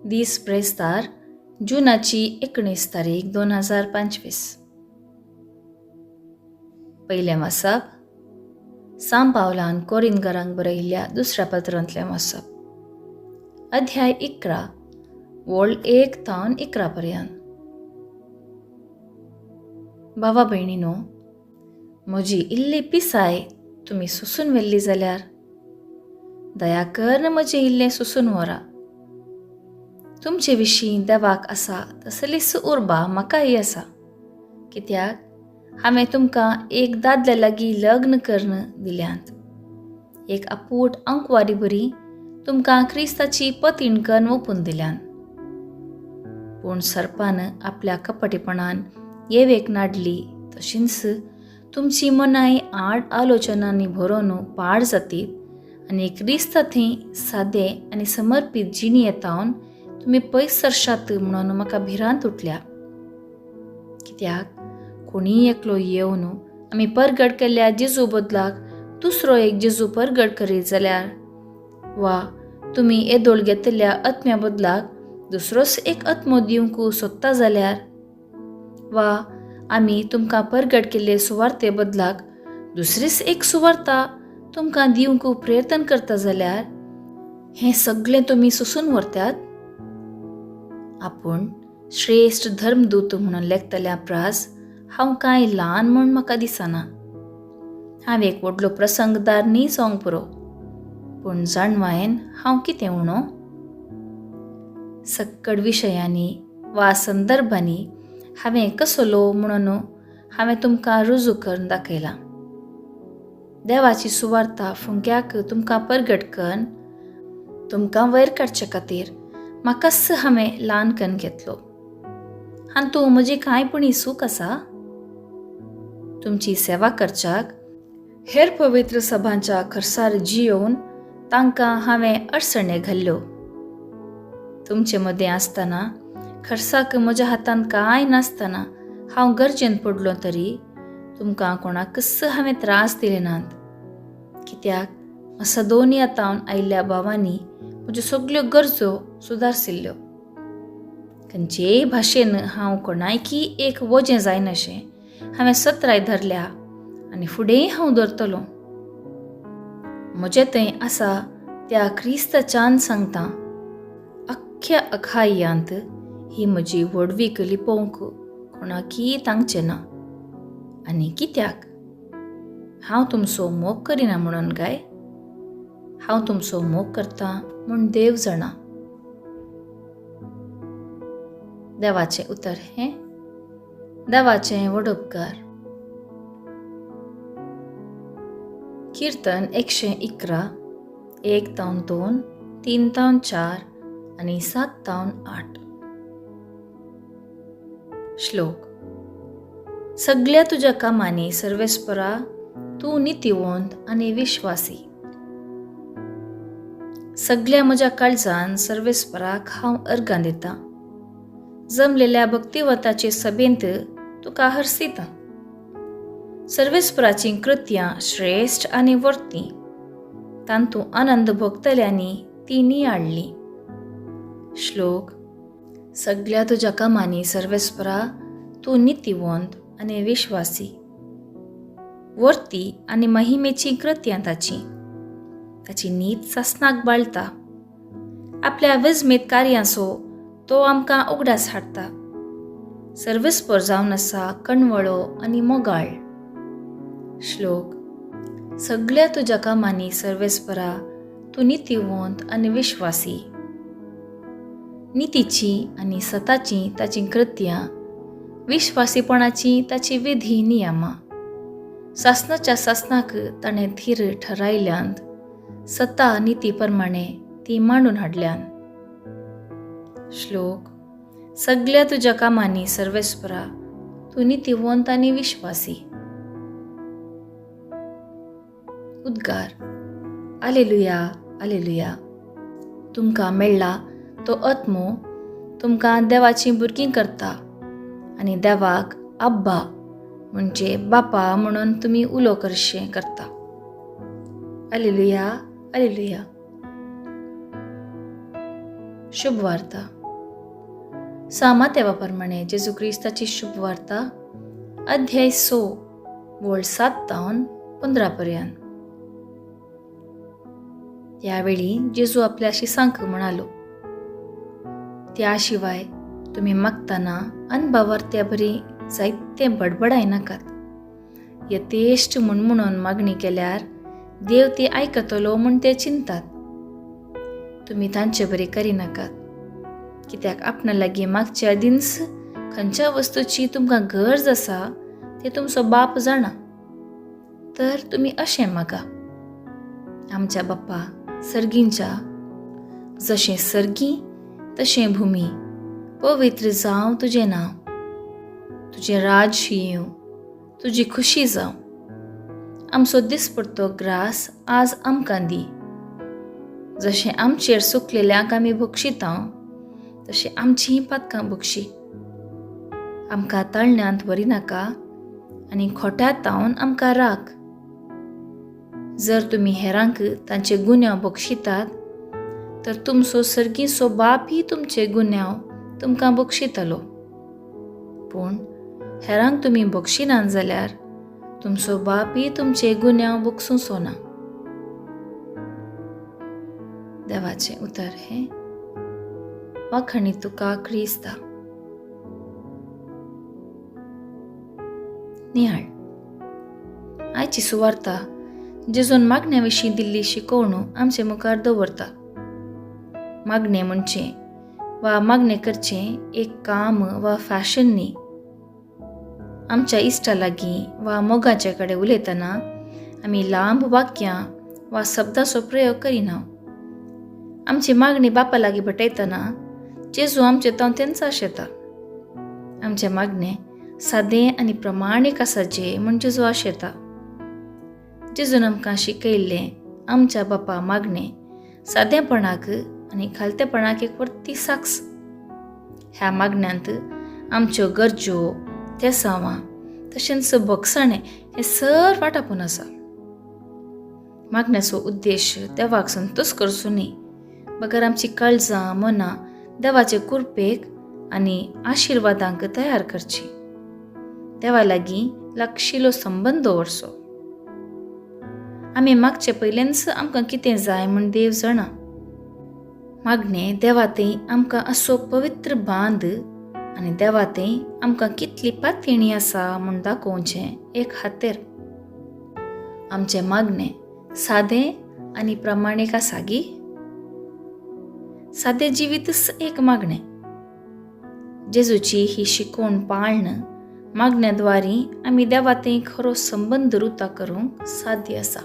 दीस ब्रेस्तार जुनाची 19 तारीख 2025. पयलें वाचप सांब पावलान कोरिंतकारांक बरयल्ल्या दुसऱ्या पत्रांतलें वाचप. अध्याय 11 वोळ 1 तावन 11 पर्यंत. भावा भयणीनो, म्हजी इल्ली पिसाय तुमी सुसून व्हेल्ली जाल्यार दया कर म्हजें इल्लें सुसून व्हरा. तुमचे विशीं देवाक आसा तसलीच उर्बा म्हाकाय आसा, कित्याक हांवें तुमकां एक दादले लागीं लग्न करून दिल्यांत. एक आपूट अंकवारी बरी तुमकां क्रिस्ताची पतीणकन ओपून दिल्यान. पूण सर्पान आपल्या कपटीपणान येवेक नाडली तशींच तुमची मनाय आड आलोचनांनी भरोवन पाड जातीत आनी क्रिस्ता थंय सादें आनी समर्पीत जिणी येतावन तुमी पयस सरशात म्हणून म्हाका भिरांत उठल्या. कित्याक कोणीय एकलो येवन आमी परगट केल्ल्या जेजू बदलाक दुसरो एक जेजू परगट करीत जाल्यार, वा तुमी येदोळ घेतिल्ल्या आत्म्या बदलाक दुसरोच एक आत्मो दिवंक सोदता जाल्यार, वा आमी तुमकां परगट केल्ले सुवार्ते बदलाक दुसरीच एक सुवार्ता तुमकां दिवंक प्रयत्न करता जाल्यार, हें सगळें तुमी सुसून व्हरतात. आपूण श्रेश्ठ धर्मदूत म्हणून लेखतल्या प्रास हांव कांय ल्हान म्हूण म्हाका दिसना. हांव एक व्हडलो प्रसंगदार न्ही जावंक पुरो, पूण जाणवायेन हांव कितें उणो. सक्कड विशयांनी वा संदर्भांनी हांवें कसलो म्हणून हांवें तुमकां रुजू करून दाखयलां. देवाची सुवार्ता फुंक्याक तुमकां परगट करून तुमकां वयर काडचे खातीर म्हाकाच हांवें ल्हान करून घेतलो. हातूंत म्हजी कांयपणी सूख आसा. तुमची सेवा करच्याक हेर पवित्र सभांच्या खर्सार जियोवन तांकां हांवें अडचणे घाल्ल्यो. तुमचे मदें आसतना खर्साक म्हज्या हातांत कांय नासतना हांव गरजेन पडलो तरी तुमकां कोणाकच हांवें त्रास दिले नात. कित्याक मसेदोनियांतावन आयिल्ल्या भावांनी म्हज्यो सगळ्यो गरजो सुदारसिल्ल्यो. खंयचेय भाशेन हांव कोणायकी एक वजें जायनाशें हांवें सत्राय धरल्या आनी फुडेंय हांव धरतलो. म्हजें थंय आसा त्या क्रिस्ताच्यान सांगता, अख्ख्या अखायांत ही म्हजी व्हडवीक लिपोवंक कोणाकी तांगचें ना. आनी कित्याक? हांव तुमचो मोग करिना म्हणून काय? हांव तुमचो मोग करतां म्हूण देव जाणा. देवाचें उतर हें देवाचें व्हड उपकार. कीर्तन 111 1 तावन 2 3 तावन 4 आनी 7 तावन 8. श्लोक. सगळ्या तुज्या कामांनी सर्वेस्परा तूं नितिवंत आनी विश्वासी. सगळ्या म्हज्या काळजान सर्वेस्पराक हांव अर्गां दितां. जमलेल्या भक्तिवंताचे सभेंत तुका हरसितां. सर्वेस्पराचीं कृत्यां श्रेश्ठ आनी वर्ती तांतूं आनंद भोगतल्यांनी ती नियाळ्ळी. श्लोक. सगळ्या तुज्या कामांनी सर्वेस्परा तूं नितिवंत आनी विश्वासी. वर्ती आनी महिमेचीं कृत्यां ताची नीत सासणाक बाळता. आपल्या वेजमेत कार्यांचो तो आमकां उगडास हाडटा. सर्वेस्पर जावन आसा कणवळो आनी मोगाळ. श्लोक. सगळ्या तुज्या कामांनी सर्वेस्परा तूं नितिवंत आनी विश्वासी. नितीची आनी सताची ताची कृत्यां, विश्वासीपणाची ताची विधी नियमां. सासणाच्या सासणाक ताणें धीर ठरायल्यांत सता निती प्रमाणे ती मांडून हाडल्यान. श्लोक. सगळ्या तुज्या कामांनी सर्वेस्परा तूं नितिवंत आनी विश्वासी. उद्गार. आलेलुया आलेलुया. तुमकां मेळ्ळा तो आत्मो तुमकां देवाचीं भुरगीं करता आनी देवाक अब्बा म्हणजे बापा म्हणून तुमी उलो करचें करता. आलेलुया आलेलुया. शुभ वार्ता. सामातेवा प्रमाणे जेजू क्रिस्ताची शुभ वार्ता अध्याय 6 वळ 7-15 पर्यंत. त्यावेळी जेजू आपल्याशी सांग म्हणालो, त्याशिवाय तुम्ही मागताना अनभावार्थ्या बरी जायते बडबडाय नाकात. यथेष्ट म्हणून मागणी केल्यार देव ते आयकतलो म्हूण ते चिंतात. तुम्ही तांचे बरे करिनाकात, कित्याक आपणा लागीं मागच्या दिनस खंयच्या वस्तूची तुमकां गरज आसा ते तुमचो बाप जाणा. तर तुम्ही अशें मागा, आमच्या बाप्पा सर्गींच्या, जशें सर्गी तशें भुमी, पवित्र जावं तुजें नांव. तुजें राज येवं, तुजी खुशी जावं. आमचो दिसपडतो ग्रास आज आमकां दी. जशें आमचेर सुकलेल्यांक आमी बक्षिता तशें आमचीं पातकां बक्षी. आमकां तळण्यांत व्हरिनाका आनी खोट्यात तावन आमकां राख. जर तुमी हेरांक तांचे गुन्यांव बक्षितात तर तुमचो सर्गीचो बापय तुमचे गुन्यांव तुमकां बक्षितलो. पूण हेरांक तुमी बक्षिनात जाल्यार तुमचो बापय तुमचे गुन्यांव बक्षूचो ना. देवाचे उतर हे वाखणी तुका क्रिस्ता. निहाळ. आयची सुवार्ता जेजून मागण्या विशीं दिल्ली शिकवणूक आमचे मुखार दवरता. मागणें म्हणचे वा मागणें करचें एक काम वा फॅशन न्ही. आमच्या इश्टा लागीं वा मोगाचे कडेन उलयतना आमी लांब वाक्यां वा शब्दाचो प्रयोग करिना. आमची मागणी बापा लागीं बटयतना जेजू आमचे तांतेंच आशेता. आमचे मागणें सादें आनी प्रमाणीक आसाचें म्हूण जेजू आशेता. जेजून आमकां शिकयल्लें आमच्या बापा मागणें सादेपणाक आनी खालतेपणाक एक वर्ती साक्ष. ह्या मागण्यांत आमच्यो गरजो, तेसावां तशेंच भोगसाणें हें सर्व वांटापून आसा. मागण्याचो उद्देश देवाक संतोश करचो न्ही, बगर आमची काळजां मनां देवाचे कृपेक आनी आशिर्वादांक तयार करची. देवा लागीं लागशिल्लो संबंद दवरचो. आमी मागचे पयलेंच आमकां कितें जाय म्हूण देव जाणा. मागणें देवातें आमकां असो पवित्र बांद आनी देवातें आमकां कितली पातयणी आसा म्हूण दाखोवचें एक हातेर. आमचें मागणें सादें आनी प्रमाणीक आसा गी. सादें जिवीतच एक मागणें. जेजूची ही शिकवण पाळण मागण्याद्वारे आमी देवातें खरो संबंद रुता करूंक साध्य आसा.